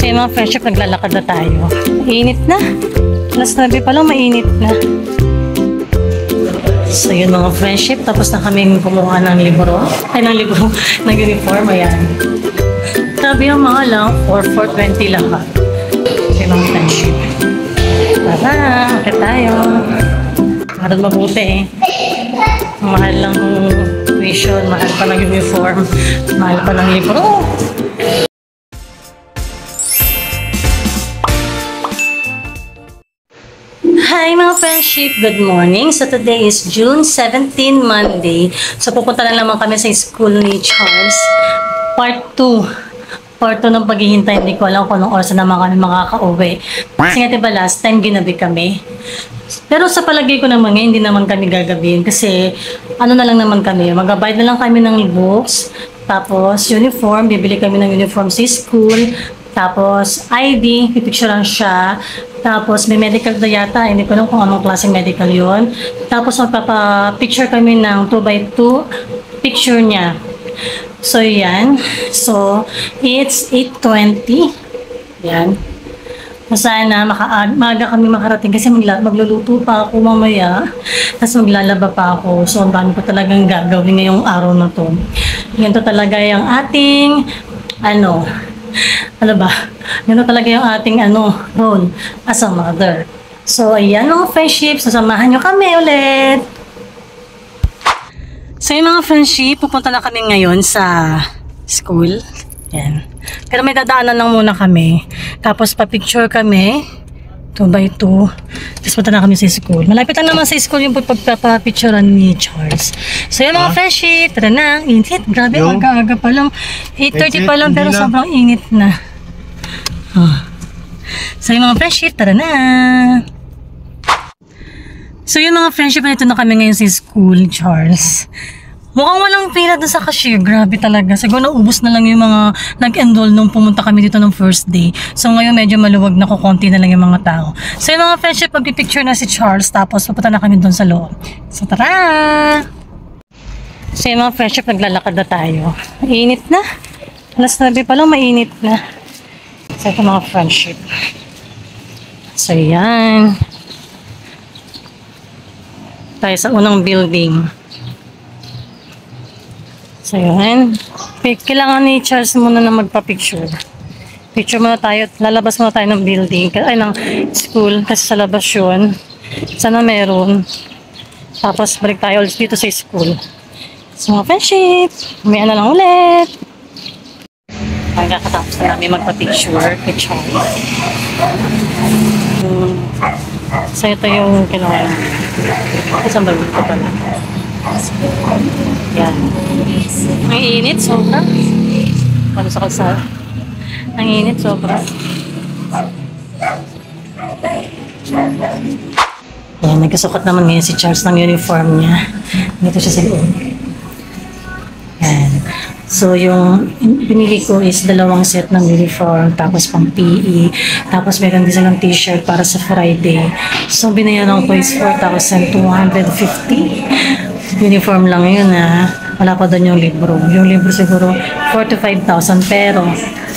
So yung mga friendship, naglalakad na tayo. Mainit na. Alas 9 pa lang, mainit na. So yun mga friendship, tapos na kaming kumuha ng libro. Ay, ng libro, ng uniform, ayan. Sabi yung mga lang, 420 lang ha. So yung mga friendship. Tara, akit tayo. Para mabuti eh. Mahal lang ng tuition, mahal pa ng uniform, mahal pa ng libro. Hi mga friendship! Good morning! So today is June 17, Monday. So pupunta na naman kami sa school ni Charles. Part 2. Part 2 ng paghihintay. Hindi ko alam kung anong oras na naman kami makaka-uwi. Kasi nga diba last time ginabi kami. Pero sa palagay ko naman ngayon, hindi naman kami gagabihin. Kasi ano na lang naman kami. Mag-abide na lang kami ng books. Tapos uniform. Bibili kami ng uniform sa school. Tapos ID. Pipicturean siya. Tapos may medical na yata, hindi ko alam kung anong klaseng medical yun. Tapos magpapa-picture kami ng 2x2 picture niya. So yan. So it's 8:20. Yan. Sana maaga kami makarating kasi magluluto pa ako mamaya. Tapos maglalaba pa ako. So ang dami ko talagang gagawin ngayong araw na to. Ganito talaga yung ating ano ba? Ganito talaga yung ating role as a mother. So, ayan mga friendship. Sasamahan nyo kami ulit. So, yung mga friendship, pupunta na kami ngayon sa school. Ayan. Pero may dadaanan lang muna kami. Tapos, pa-picture kami. 2x2. Tapos, punta na kami sa school. Malapit lang naman sa school yung pagpapapicturean ni Charles. So, yung mga friendship, tara na. Init. Grabe, aga-aga pa lang. 8:30 pa lang, pero sobrang init na. So yung mga friendship, tara na. So yung mga friendship, nito na kami ngayon sa school, Charles. Mukhang walang pila doon sa cashier. Grabe talaga. Siguro naubos na lang yung mga nag-enroll nung pumunta kami dito ng first day. So ngayon medyo maluwag na, kukunti na lang yung mga tao. So yung mga friendship, magpipicture na si Charles. Tapos pupunta na kami doon sa loob. So tara! So yung mga friendship, naglalakad na tayo. Mainit na. Alas 9 pa lang, mainit na. So ito mga friendship. So yan. Tayo sa unang building. So yan. Kailangan ni Charles muna na magpa-picture. Picture muna tayo. Lalabas muna tayo ng building. Ay, ng school. Kasi sa labas yun. Sana meron. Tapos balik tayo ulit dito sa school. So mga friendship. Umaya na lang ulit. Magkakatapos na namin magpa-picture. So ito yung kinuha. Isang bago ko pala. Yan. Ang init, sobra. Ano sa kalsada? Ang init, sobra. Yan, nagkasukat naman ngayon si Charles ng uniform niya. Dito siya sa loob. Yan. So, yung pinili ko is 2 set ng uniform, tapos pang PE, tapos meron din silang t-shirt para sa Friday. So, binayaran ko is 4,250. Uniform lang yun wala pa doon yung libro. Yung libro siguro 4,000 to 5,000, pero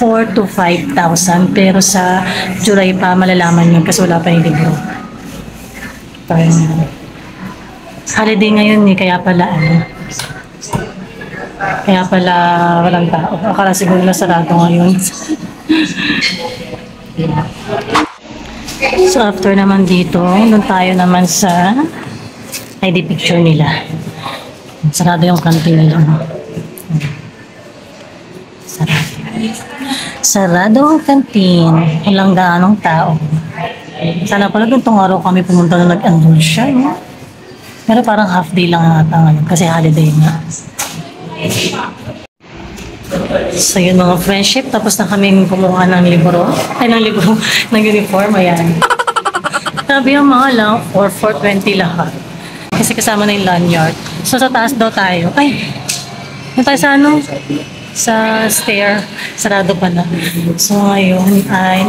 4,000 to 5,000, pero sa July pa malalaman yun kasi wala pa yung libro. Holiday ngayon kaya pala walang tao. Akala siguro na sarado ngayon. So after naman dito, doon tayo naman sa ID picture nila. Sarado yung kantin nila. Sarado ang kantin. Walang gaanong tao. Sana pala doon tong araw kami pumunta na nag-enroll siya. Pero parang half day lang ata kasi holiday na. So yun mga friendship, tapos na kami kumuha ng libro. Ay, ng libro, ng uniform, ayan. Sabi yung mga lang, 420 lahat. Kasi kasama na yung lanyard. So sa taas daw tayo. Ay, yung tayo sa sa stair, sarado pa na. So ngayon ay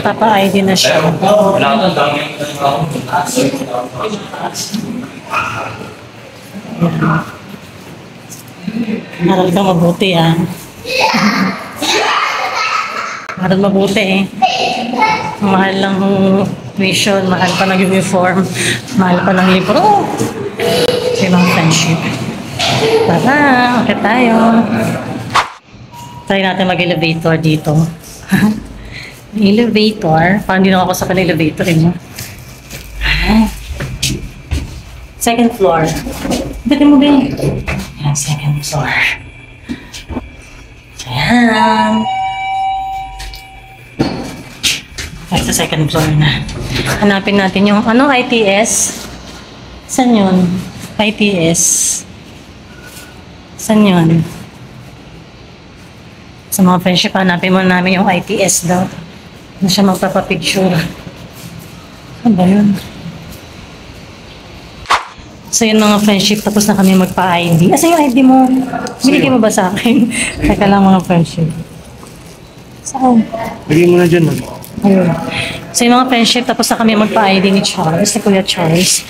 papa-ID na siya. Aral ka mabuti Para mabuti eh. Mahal lang tuition, mahal pa ng uniform, mahal pa ng libro. Ito yung mga friendship. Tara, okay tayo. Try natin mag-elevator dito. Elevator. Parang hindi na ako sa elevator eh. Second floor. Dati mo ba yun? Yan, second floor. Ayan. Sa second floor na. Hanapin natin yung ano, ITS. Saan yun? ITS. Saan yun? Sa mga friendship, hanapin mo namin yung ITS daw. Na siya magpapapicture. Ano ba yun? So yun mga friendship, tapos na kami magpa-ID. Asa yung ID mo? Binigay mo ba sa akin? Teka lang mga friendship. Saan? Bigay mo na dyan, man. Ayun. So yung mga friendship, tapos na kami magpa-ID ni Charles, ni Kuya Charles.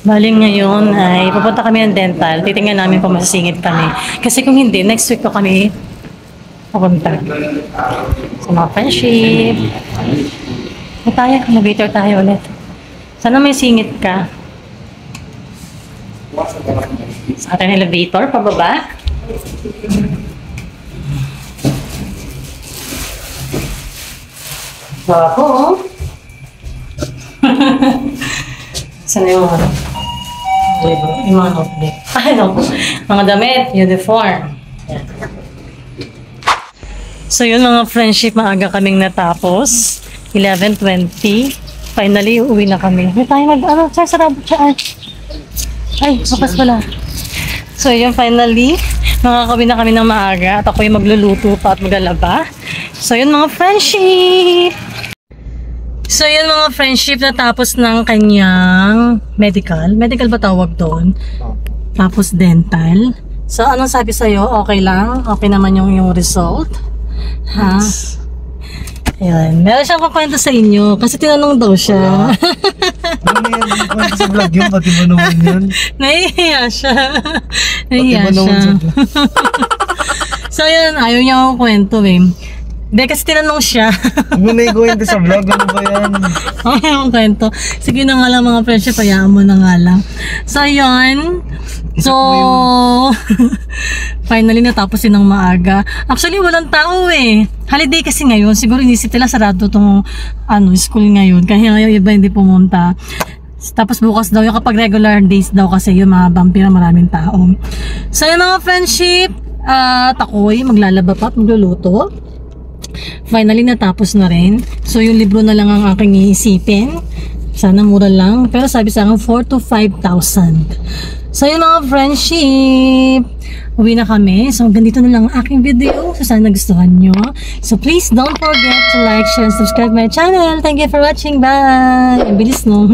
Baling ngayon ay pupunta kami ng dental. Titingnan namin kung masasingit kami. Kasi kung hindi, next week ko kami pupunta. So mga friendship. Elevator tayo ulit. Sana may singit ka. Sa ating elevator, pababa. Ako, oh. Saan yung mga libro? Yung mga notebook. No. Mga damit, uniform. Yan. So yun mga friendship, maaga kaming natapos. 11:20. Finally, uuwi na kami. May tayo sarado siya. Ay, bukas pala. So yun, finally, makakawin na kami ng maaga at ako yung magluluto pa at maglalaba. So yun mga friendship. So yun mga friendship, natapos ng kanyang medical. Medical ba tawag doon? Tapos dental. So anong sabi sa'yo? Okay lang? Okay naman yung result? Ha? Ayun. Meron siyang kukwento sa inyo kasi tinanong daw siya. Ano yan? Kwento sa vlog yun? Pati mo naman yun? Nahihiya siya. Pati mo naman sa vlog. So yun, ayaw niya akong kwento eh. Hindi, kasi tinanong siya. Huwag mo na ikwento sa vlog. Ano ba yan? Ayaw akong kwento. Sige na nga lang mga friendship, hayaan mo na nga lang. So yun. So, finally natapos yun ng maaga. Actually, walang tao eh. Holiday kasi ngayon. Siguro inisip nila sarado tong school ngayon. Kaya yung iba hindi pumunta. Tapos bukas daw yung kapag regular days daw kasi yung mga vampira maraming tao. So yung mga friendship, at ako'y maglalaba pa at magluluto. Finally natapos na rin. So yung libro na lang ang aking iisipin. Sana mura lang. Pero sabi sa akin 4,000 to 5,000. So yung mga friendship, uwi na kami. So ganito na lang ang aking video. So sana nagustuhan nyo. So please don't forget to like, share, and subscribe my channel. Thank you for watching. Bye! Ang bilis no?